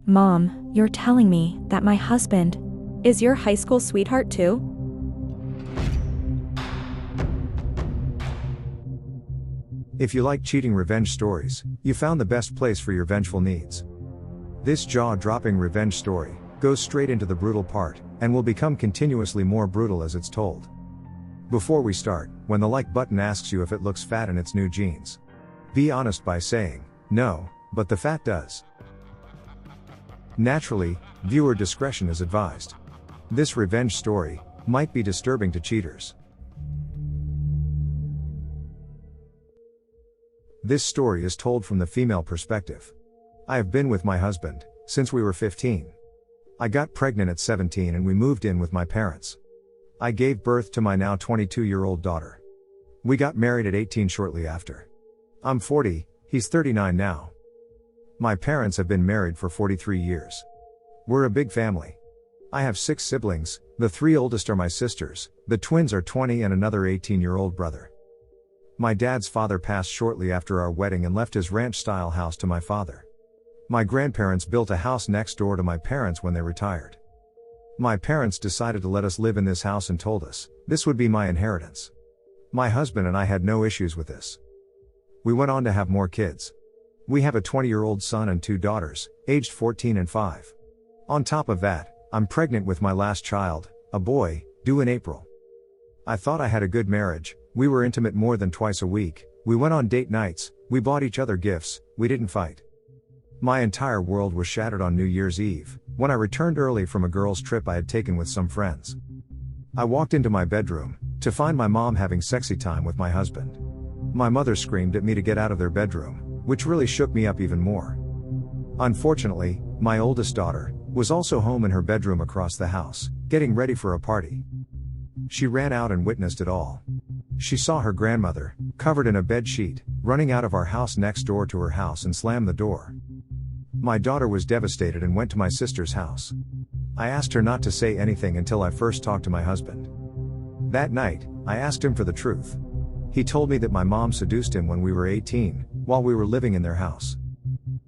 Mom, you're telling me that my husband is your high school sweetheart too? If you like cheating revenge stories, you found the best place for your vengeful needs. This jaw-dropping revenge story goes straight into the brutal part, and will become continuously more brutal as it's told. Before we start, when the like button asks you if it looks fat in its new jeans, be honest by saying, no, but the fat does. Naturally, viewer discretion is advised. This revenge story might be disturbing to cheaters. This story is told from the female perspective. I have been with my husband since we were 15. I got pregnant at 17 and we moved in with my parents. I gave birth to my now 22-year-old daughter. We got married at 18 shortly after. I'm 40, he's 39 now. My parents have been married for 43 years. We're a big family. I have 6 siblings, the 3 oldest are my sisters, the twins are 20 and another 18-year-old brother. My dad's father passed shortly after our wedding and left his ranch-style house to my father. My grandparents built a house next door to my parents when they retired. My parents decided to let us live in this house and told us this would be my inheritance. My husband and I had no issues with this. We went on to have more kids. We have a 20-year-old son and 2 daughters, aged 14 and 5. On top of that, I'm pregnant with my last child, a boy, due in April. I thought I had a good marriage. We were intimate more than twice a week, we went on date nights, we bought each other gifts, we didn't fight. My entire world was shattered on New Year's Eve, when I returned early from a girls' trip I had taken with some friends. I walked into my bedroom, to find my mom having sexy time with my husband. My mother screamed at me to get out of their bedroom, which really shook me up even more. Unfortunately, my oldest daughter was also home in her bedroom across the house, getting ready for a party. She ran out and witnessed it all. She saw her grandmother, covered in a bed sheet, running out of our house next door to her house and slammed the door. My daughter was devastated and went to my sister's house. I asked her not to say anything until I first talked to my husband. That night, I asked him for the truth. He told me that my mom seduced him when we were 18, while we were living in their house.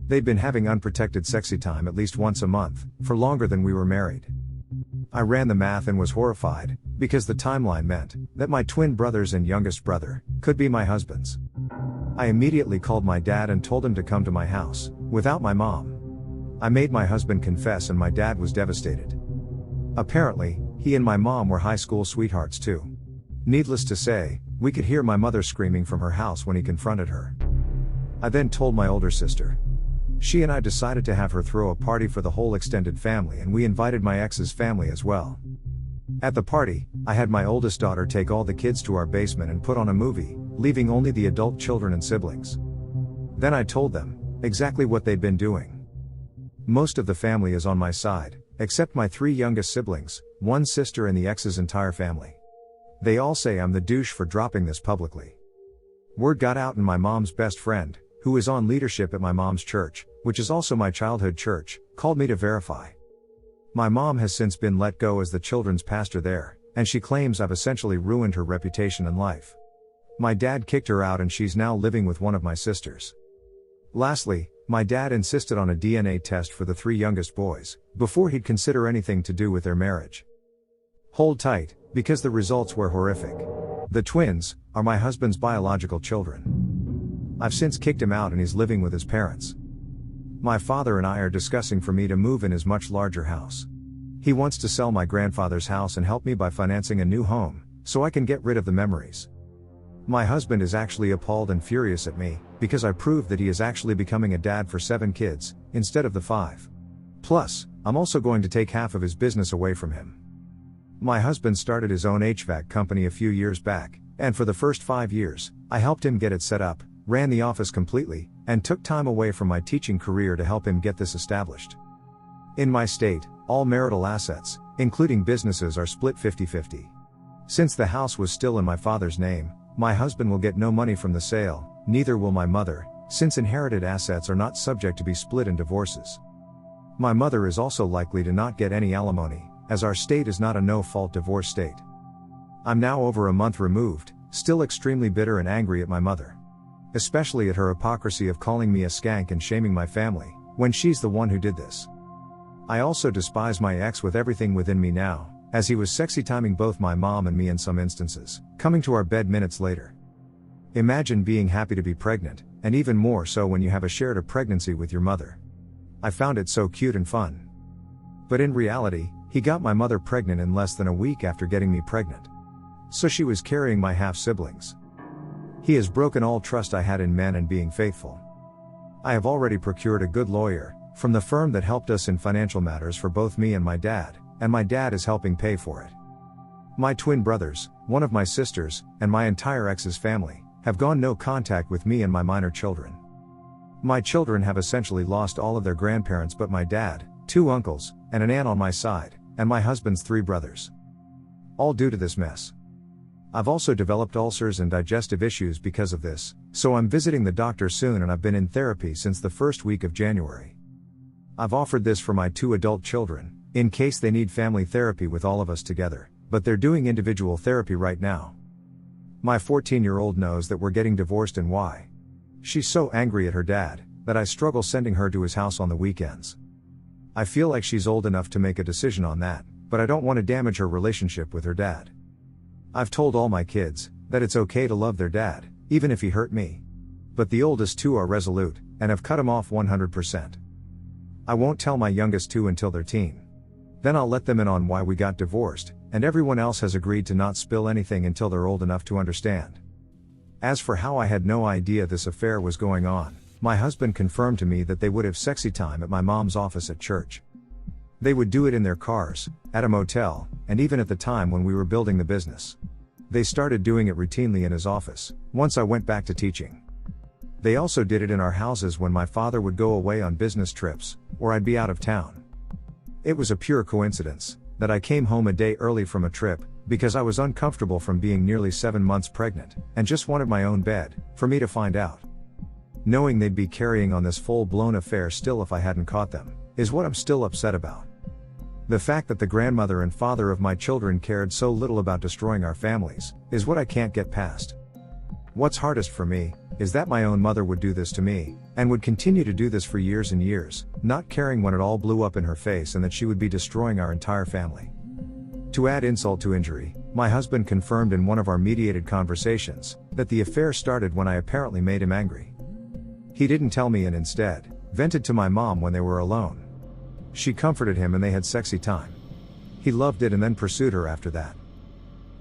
They'd been having unprotected sexy time at least once a month, for longer than we were married. I ran the math and was horrified, because the timeline meant that my twin brothers and youngest brother could be my husband's. I immediately called my dad and told him to come to my house, without my mom. I made my husband confess and my dad was devastated. Apparently, he and my mom were high school sweethearts too. Needless to say, we could hear my mother screaming from her house when he confronted her. I then told my older sister. She and I decided to have her throw a party for the whole extended family and we invited my ex's family as well. At the party, I had my oldest daughter take all the kids to our basement and put on a movie, leaving only the adult children and siblings. Then I told them exactly what they'd been doing. Most of the family is on my side, except my 3 youngest siblings, 1 sister and the ex's entire family. They all say I'm the douche for dropping this publicly. Word got out and my mom's best friend, who is on leadership at my mom's church, which is also my childhood church, called me to verify. My mom has since been let go as the children's pastor there, and she claims I've essentially ruined her reputation and life. My dad kicked her out and she's now living with one of my sisters. Lastly, my dad insisted on a DNA test for the 3 youngest boys, before he'd consider anything to do with their marriage. Hold tight, because the results were horrific. The twins are my husband's biological children. I've since kicked him out and he's living with his parents. My father and I are discussing for me to move in his much larger house. He wants to sell my grandfather's house and help me by financing a new home, so I can get rid of the memories. My husband is actually appalled and furious at me, because I proved that he is actually becoming a dad for 7 kids, instead of the 5. Plus, I'm also going to take half of his business away from him. My husband started his own HVAC company a few years back, and for the first 5 years, I helped him get it set up, ran the office completely, and took time away from my teaching career to help him get this established. In my state, all marital assets, including businesses, are split 50-50. Since the house was still in my father's name, my husband will get no money from the sale, neither will my mother, since inherited assets are not subject to be split in divorces. My mother is also likely to not get any alimony, as our state is not a no-fault divorce state. I'm now over a month removed, still extremely bitter and angry at my mother. Especially at her hypocrisy of calling me a skank and shaming my family, when she's the one who did this. I also despise my ex with everything within me now, as he was sexy timing both my mom and me in some instances, coming to our bed minutes later. Imagine being happy to be pregnant, and even more so when you have shared a pregnancy with your mother. I found it so cute and fun. But in reality, he got my mother pregnant in less than a week after getting me pregnant. So she was carrying my half-siblings. He has broken all trust I had in men and being faithful. I have already procured a good lawyer, from the firm that helped us in financial matters for both me and my dad is helping pay for it. My twin brothers, one of my sisters, and my entire ex's family, have gone no contact with me and my minor children. My children have essentially lost all of their grandparents but my dad, 2 uncles, and an aunt on my side, and my husband's 3 brothers. All due to this mess. I've also developed ulcers and digestive issues because of this, so I'm visiting the doctor soon and I've been in therapy since the first week of January. I've offered this for my 2 adult children, in case they need family therapy with all of us together, but they're doing individual therapy right now. My 14-year-old knows that we're getting divorced and why. She's so angry at her dad, that I struggle sending her to his house on the weekends. I feel like she's old enough to make a decision on that, but I don't want to damage her relationship with her dad. I've told all my kids, that it's okay to love their dad, even if he hurt me. But the oldest 2 are resolute, and have cut him off 100%. I won't tell my youngest 2 until they're teen. Then I'll let them in on why we got divorced, and everyone else has agreed to not spill anything until they're old enough to understand. As for how I had no idea this affair was going on, my husband confirmed to me that they would have sexy time at my mom's office at church. They would do it in their cars, at a motel, and even at the time when we were building the business. They started doing it routinely in his office, once I went back to teaching. They also did it in our houses when my father would go away on business trips, or I'd be out of town. It was a pure coincidence, that I came home a day early from a trip, because I was uncomfortable from being nearly 7 months pregnant, and just wanted my own bed, for me to find out. Knowing they'd be carrying on this full-blown affair still if I hadn't caught them, is what I'm still upset about. The fact that the grandmother and father of my children cared so little about destroying our families, is what I can't get past. What's hardest for me, is that my own mother would do this to me, and would continue to do this for years and years, not caring when it all blew up in her face and that she would be destroying our entire family. To add insult to injury, my husband confirmed in one of our mediated conversations, that the affair started when I apparently made him angry. He didn't tell me and instead, vented to my mom when they were alone. She comforted him and they had sexy time. He loved it and then pursued her after that.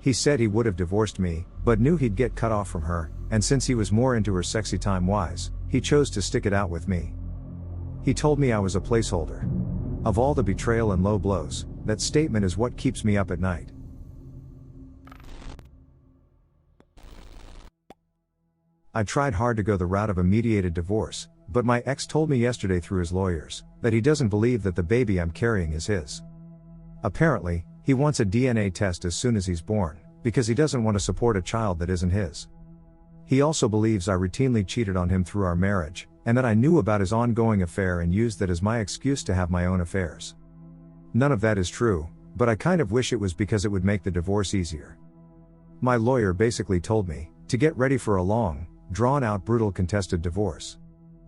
He said he would have divorced me, but knew he'd get cut off from her, and since he was more into her sexy time wise, he chose to stick it out with me. He told me I was a placeholder. Of all the betrayal and low blows, that statement is what keeps me up at night. I tried hard to go the route of a mediated divorce, but my ex told me yesterday through his lawyers, that he doesn't believe that the baby I'm carrying is his. Apparently, he wants a DNA test as soon as he's born, because he doesn't want to support a child that isn't his. He also believes I routinely cheated on him through our marriage, and that I knew about his ongoing affair and used that as my excuse to have my own affairs. None of that is true, but I kind of wish it was because it would make the divorce easier. My lawyer basically told me, to get ready for a long, drawn-out brutal contested divorce.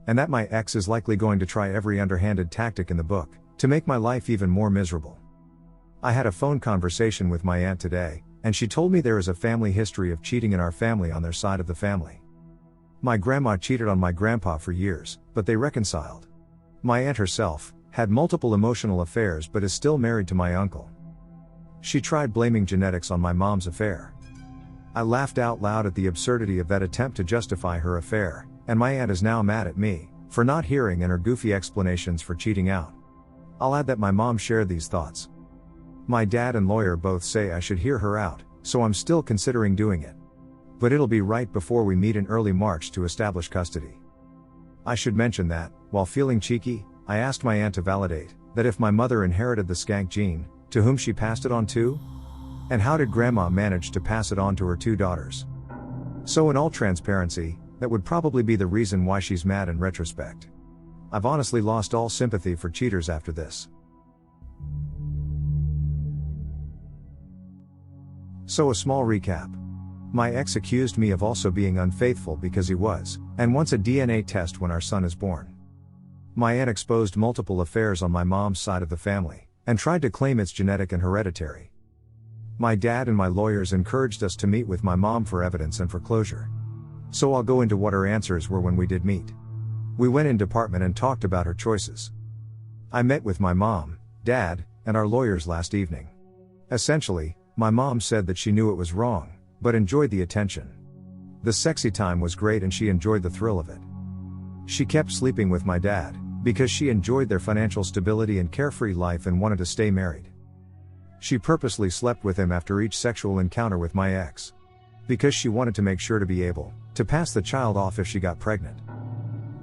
And that my ex is likely going to try every underhanded tactic in the book, to make my life even more miserable. I had a phone conversation with my aunt today, and she told me there is a family history of cheating in our family on their side of the family. My grandma cheated on my grandpa for years, but they reconciled. My aunt herself had multiple emotional affairs but is still married to my uncle. She tried blaming genetics on my mom's affair. I laughed out loud at the absurdity of that attempt to justify her affair, and my aunt is now mad at me, for not hearing and her goofy explanations for cheating out. I'll add that my mom shared these thoughts. My dad and lawyer both say I should hear her out, so I'm still considering doing it. But it'll be right before we meet in early March to establish custody. I should mention that, while feeling cheeky, I asked my aunt to validate, that if my mother inherited the skank gene, to whom she passed it on to? And how did grandma manage to pass it on to her 2 daughters? So in all transparency, that would probably be the reason why she's mad in retrospect. I've honestly lost all sympathy for cheaters after this. So a small recap. My ex accused me of also being unfaithful because he was, and wants a DNA test when our son is born. My aunt exposed multiple affairs on my mom's side of the family, and tried to claim it's genetic and hereditary. My dad and my lawyers encouraged us to meet with my mom for evidence and for closure. So I'll go into what her answers were when we did meet. We went in department and talked about her choices. I met with my mom, dad, and our lawyers last evening. Essentially, my mom said that she knew it was wrong, but enjoyed the attention. The sexy time was great and she enjoyed the thrill of it. She kept sleeping with my dad, because she enjoyed their financial stability and carefree life and wanted to stay married. She purposely slept with him after each sexual encounter with my ex, because she wanted to make sure to be able to pass the child off if she got pregnant.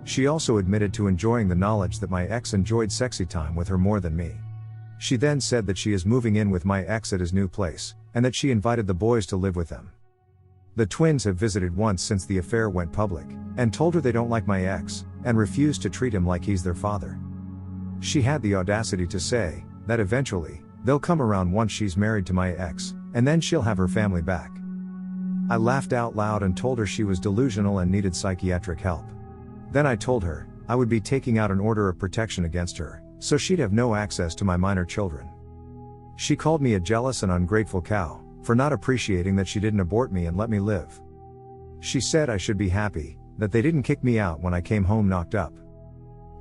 She also admitted to enjoying the knowledge that my ex enjoyed sexy time with her more than me. She then said that she is moving in with my ex at his new place, and that she invited the boys to live with them. The twins have visited once since the affair went public, and told her they don't like my ex, and refuse to treat him like he's their father. She had the audacity to say that eventually, they'll come around once she's married to my ex, and then she'll have her family back. I laughed out loud and told her she was delusional and needed psychiatric help. Then I told her I would be taking out an order of protection against her, so she'd have no access to my minor children. She called me a jealous and ungrateful cow, for not appreciating that she didn't abort me and let me live. She said I should be happy that they didn't kick me out when I came home knocked up.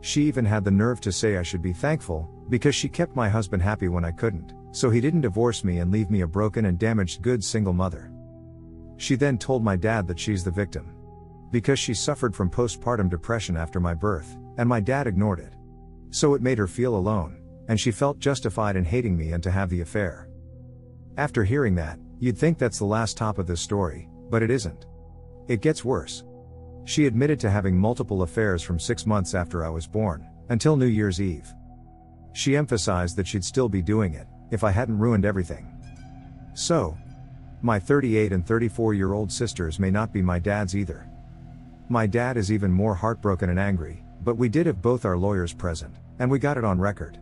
She even had the nerve to say I should be thankful, because she kept my husband happy when I couldn't, so he didn't divorce me and leave me a broken and damaged goods single mother. She then told my dad that she's the victim, because she suffered from postpartum depression after my birth, and my dad ignored it. So it made her feel alone, and she felt justified in hating me and to have the affair. After hearing that, you'd think that's the last top of this story, but it isn't. It gets worse. She admitted to having multiple affairs from 6 months after I was born, until New Year's Eve. She emphasized that she'd still be doing it, if I hadn't ruined everything. So, my 38 and 34-year-old sisters may not be my dad's either. My dad is even more heartbroken and angry, but we did have both our lawyers present, and we got it on record.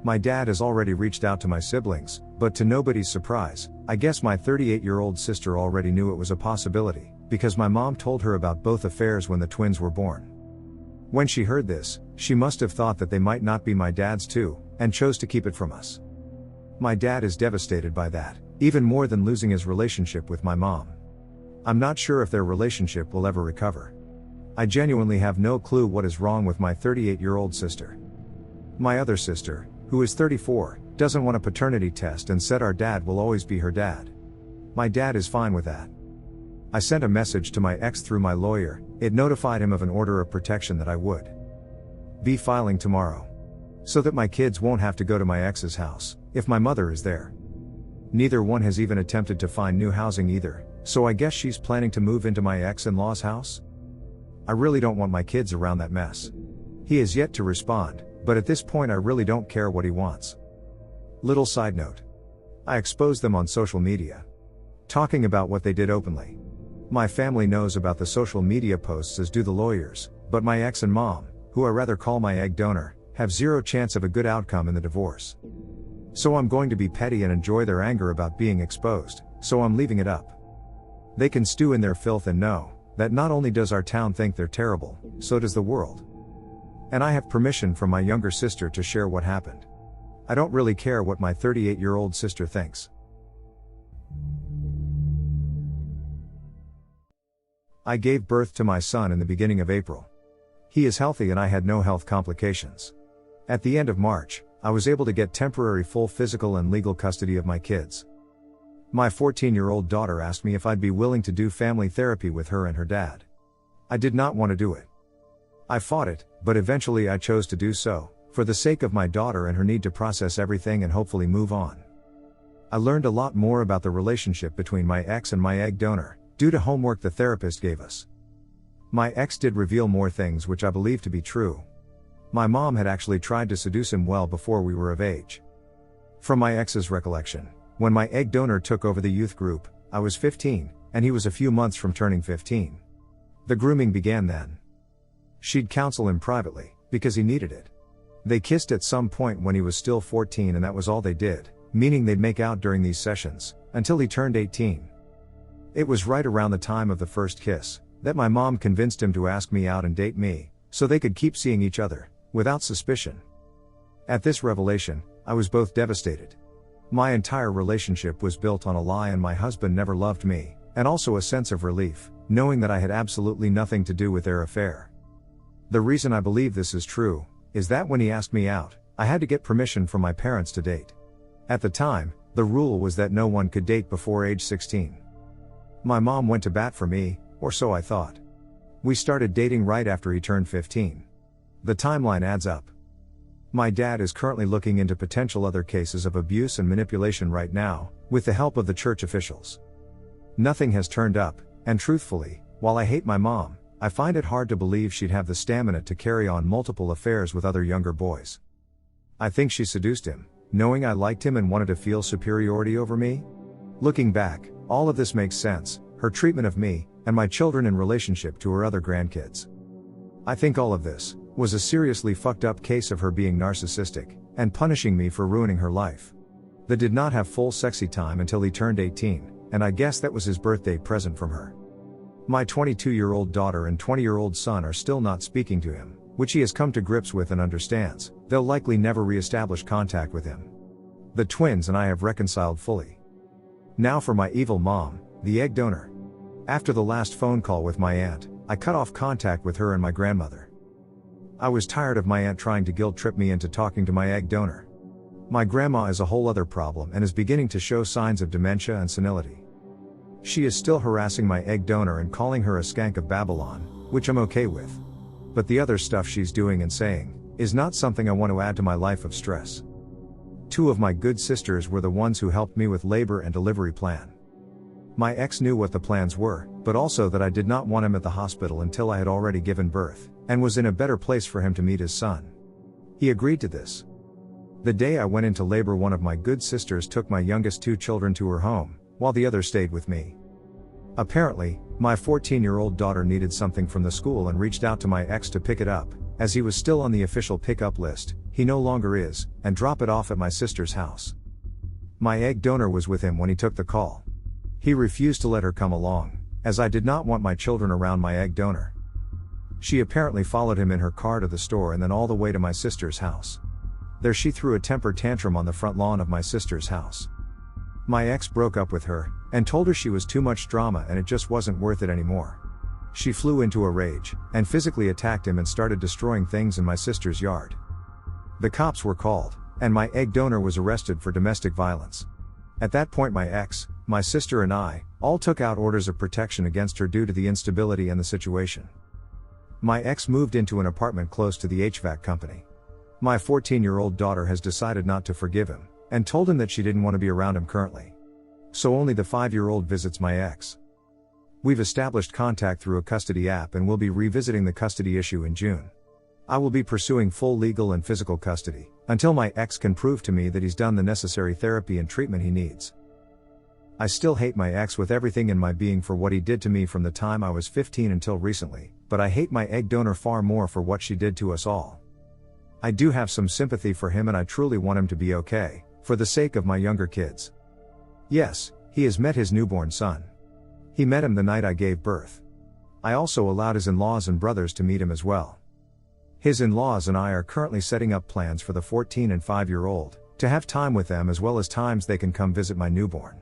My dad has already reached out to my siblings, but to nobody's surprise, I guess my 38-year-old sister already knew it was a possibility, because my mom told her about both affairs when the twins were born. When she heard this, she must have thought that they might not be my dad's too, and chose to keep it from us. My dad is devastated by that, even more than losing his relationship with my mom. I'm not sure if their relationship will ever recover. I genuinely have no clue what is wrong with my 38-year-old sister. My other sister, who is 34, doesn't want a paternity test and said our dad will always be her dad. My dad is fine with that. I sent a message to my ex through my lawyer. It notified him of an order of protection that I would be filing tomorrow, so that my kids won't have to go to my ex's house, if my mother is there. Neither one has even attempted to find new housing either, so I guess she's planning to move into my ex-in-law's house? I really don't want my kids around that mess. He has yet to respond, but at this point I really don't care what he wants. Little side note. I exposed them on social media, talking about what they did openly. My family knows about the social media posts as do the lawyers, but my ex and mom, who I rather call my egg donor, have zero chance of a good outcome in the divorce. So I'm going to be petty and enjoy their anger about being exposed, so I'm leaving it up. They can stew in their filth and know that not only does our town think they're terrible, so does the world. And I have permission from my younger sister to share what happened. I don't really care what my 38-year-old sister thinks. I gave birth to my son in the beginning of April. He is healthy and I had no health complications. At the end of March, I was able to get temporary full physical and legal custody of my kids. My 14-year-old daughter asked me if I'd be willing to do family therapy with her and her dad. I did not want to do it. I fought it, but eventually I chose to do so, for the sake of my daughter and her need to process everything and hopefully move on. I learned a lot more about the relationship between my ex and my egg donor, due to homework the therapist gave us. My ex did reveal more things which I believe to be true. My mom had actually tried to seduce him well before we were of age. From my ex's recollection, when my egg donor took over the youth group, I was 15, and he was a few months from turning 15. The grooming began then. She'd counsel him privately, because he needed it. They kissed at some point when he was still 14 and that was all they did, meaning they'd make out during these sessions, until he turned 18. It was right around the time of the first kiss, that my mom convinced him to ask me out and date me, so they could keep seeing each other, without suspicion. At this revelation, I was both devastated. My entire relationship was built on a lie and my husband never loved me, and also a sense of relief, knowing that I had absolutely nothing to do with their affair. The reason I believe this is true, is that when he asked me out, I had to get permission from my parents to date. At the time, the rule was that no one could date before age 16. My mom went to bat for me, or so I thought. We started dating right after he turned 15. The timeline adds up. My dad is currently looking into potential other cases of abuse and manipulation right now, with the help of the church officials. Nothing has turned up, and truthfully, while I hate my mom, I find it hard to believe she'd have the stamina to carry on multiple affairs with other younger boys. I think she seduced him, knowing I liked him and wanted to feel superiority over me. Looking back, all of this makes sense, her treatment of me, and my children in relationship to her other grandkids. I think all of this was a seriously fucked up case of her being narcissistic, and punishing me for ruining her life. They did not have full sexy time until he turned 18, and I guess that was his birthday present from her. My 22-year-old daughter and 20-year-old son are still not speaking to him, which he has come to grips with and understands. They'll likely never re-establish contact with him. The twins and I have reconciled fully. Now for my evil mom, the egg donor. After the last phone call with my aunt, I cut off contact with her and my grandmother. I was tired of my aunt trying to guilt trip me into talking to my egg donor. My grandma is a whole other problem and is beginning to show signs of dementia and senility. She is still harassing my egg donor and calling her a skank of Babylon, which I'm okay with. But the other stuff she's doing and saying is not something I want to add to my life of stress. Two of my good sisters were the ones who helped me with labor and delivery plan. My ex knew what the plans were, but also that I did not want him at the hospital until I had already given birth, and was in a better place for him to meet his son. He agreed to this. The day I went into labor, one of my good sisters took my youngest two children to her home, while the other stayed with me. Apparently, my 14-year-old daughter needed something from the school and reached out to my ex to pick it up, as he was still on the official pickup list, he no longer is, and drop it off at my sister's house. My egg donor was with him when he took the call. He refused to let her come along, as I did not want my children around my egg donor. She apparently followed him in her car to the store and then all the way to my sister's house. There she threw a temper tantrum on the front lawn of my sister's house. My ex broke up with her, and told her she was too much drama and it just wasn't worth it anymore. She flew into a rage, and physically attacked him and started destroying things in my sister's yard. The cops were called, and my egg donor was arrested for domestic violence. At that point my ex, my sister and I, all took out orders of protection against her due to the instability and the situation. My ex moved into an apartment close to the HVAC company. My 14-year-old daughter has decided not to forgive him, and told him that she didn't want to be around him currently. So only the 5-year-old visits my ex. We've established contact through a custody app and will be revisiting the custody issue in June. I will be pursuing full legal and physical custody, until my ex can prove to me that he's done the necessary therapy and treatment he needs. I still hate my ex with everything in my being for what he did to me from the time I was 15 until recently, but I hate my egg donor far more for what she did to us all. I do have some sympathy for him and I truly want him to be okay, for the sake of my younger kids. Yes, he has met his newborn son. He met him the night I gave birth. I also allowed his in-laws and brothers to meet him as well. His in-laws and I are currently setting up plans for the 14 and 5-year-old, to have time with them as well as times they can come visit my newborn.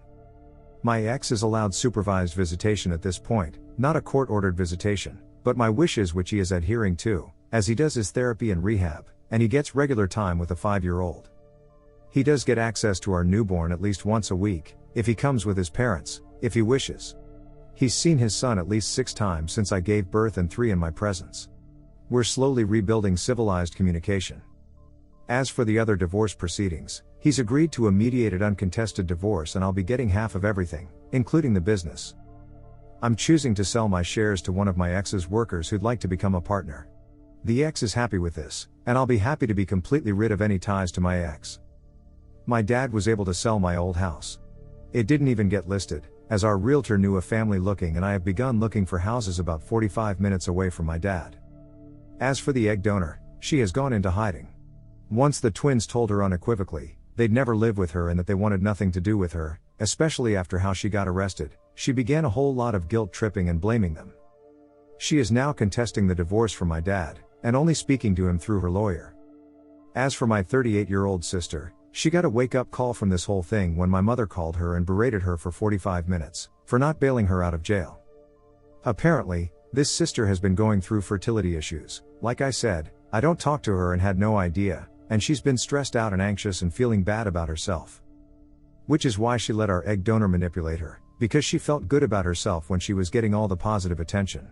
My ex is allowed supervised visitation at this point, not a court-ordered visitation, but my wishes which he is adhering to, as he does his therapy and rehab, and he gets regular time with the 5-year-old. He does get access to our newborn at least once a week, if he comes with his parents, if he wishes. He's seen his son at least 6 times since I gave birth and 3 in my presence. We're slowly rebuilding civilized communication. As for the other divorce proceedings, he's agreed to a mediated uncontested divorce and I'll be getting half of everything, including the business. I'm choosing to sell my shares to one of my ex's workers who'd like to become a partner. The ex is happy with this, and I'll be happy to be completely rid of any ties to my ex. My dad was able to sell my old house. It didn't even get listed, as our realtor knew a family looking and I have begun looking for houses about 45 minutes away from my dad. As for the egg donor, she has gone into hiding. Once the twins told her unequivocally, they'd never live with her and that they wanted nothing to do with her, especially after how she got arrested, she began a whole lot of guilt tripping and blaming them. She is now contesting the divorce from my dad, and only speaking to him through her lawyer. As for my 38-year-old sister, she got a wake-up call from this whole thing when my mother called her and berated her for 45 minutes, for not bailing her out of jail. Apparently, this sister has been going through fertility issues. Like I said, I don't talk to her and had no idea, and she's been stressed out and anxious and feeling bad about herself. Which is why she let our egg donor manipulate her, because she felt good about herself when she was getting all the positive attention.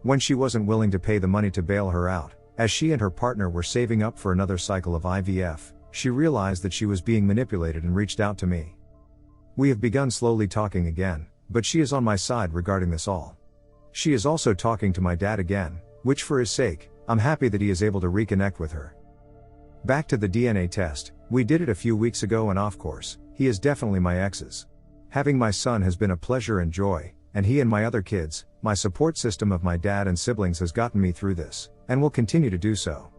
When she wasn't willing to pay the money to bail her out, as she and her partner were saving up for another cycle of IVF, she realized that she was being manipulated and reached out to me. We have begun slowly talking again, but she is on my side regarding this all. She is also talking to my dad again, which for his sake, I'm happy that he is able to reconnect with her. Back to the DNA test, we did it a few weeks ago and of course, he is definitely my ex's. Having my son has been a pleasure and joy, and he and my other kids, my support system of my dad and siblings has gotten me through this, and will continue to do so.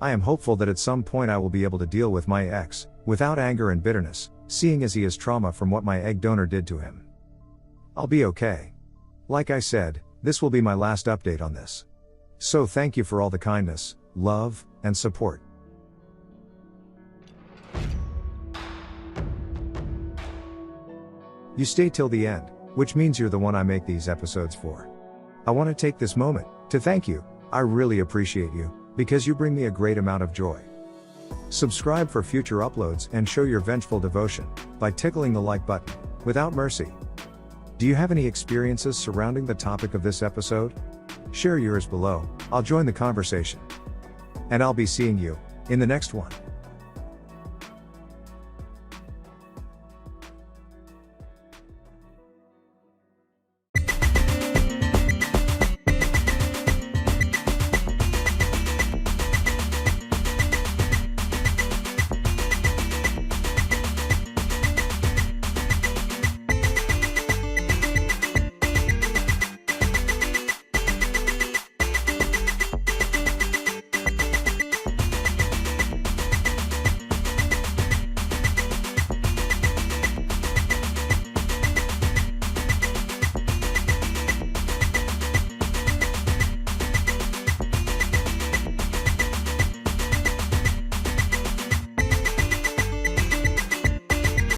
I am hopeful that at some point I will be able to deal with my ex, without anger and bitterness, seeing as he has trauma from what my egg donor did to him. I'll be okay. Like I said, this will be my last update on this. So thank you for all the kindness, love, and support. You stay till the end, which means you're the one I make these episodes for. I want to take this moment to thank you. I really appreciate you, because you bring me a great amount of joy. Subscribe for future uploads and show your vengeful devotion by tickling the like button, without mercy. Do you have any experiences surrounding the topic of this episode? Share yours below, I'll join the conversation. And I'll be seeing you in the next one.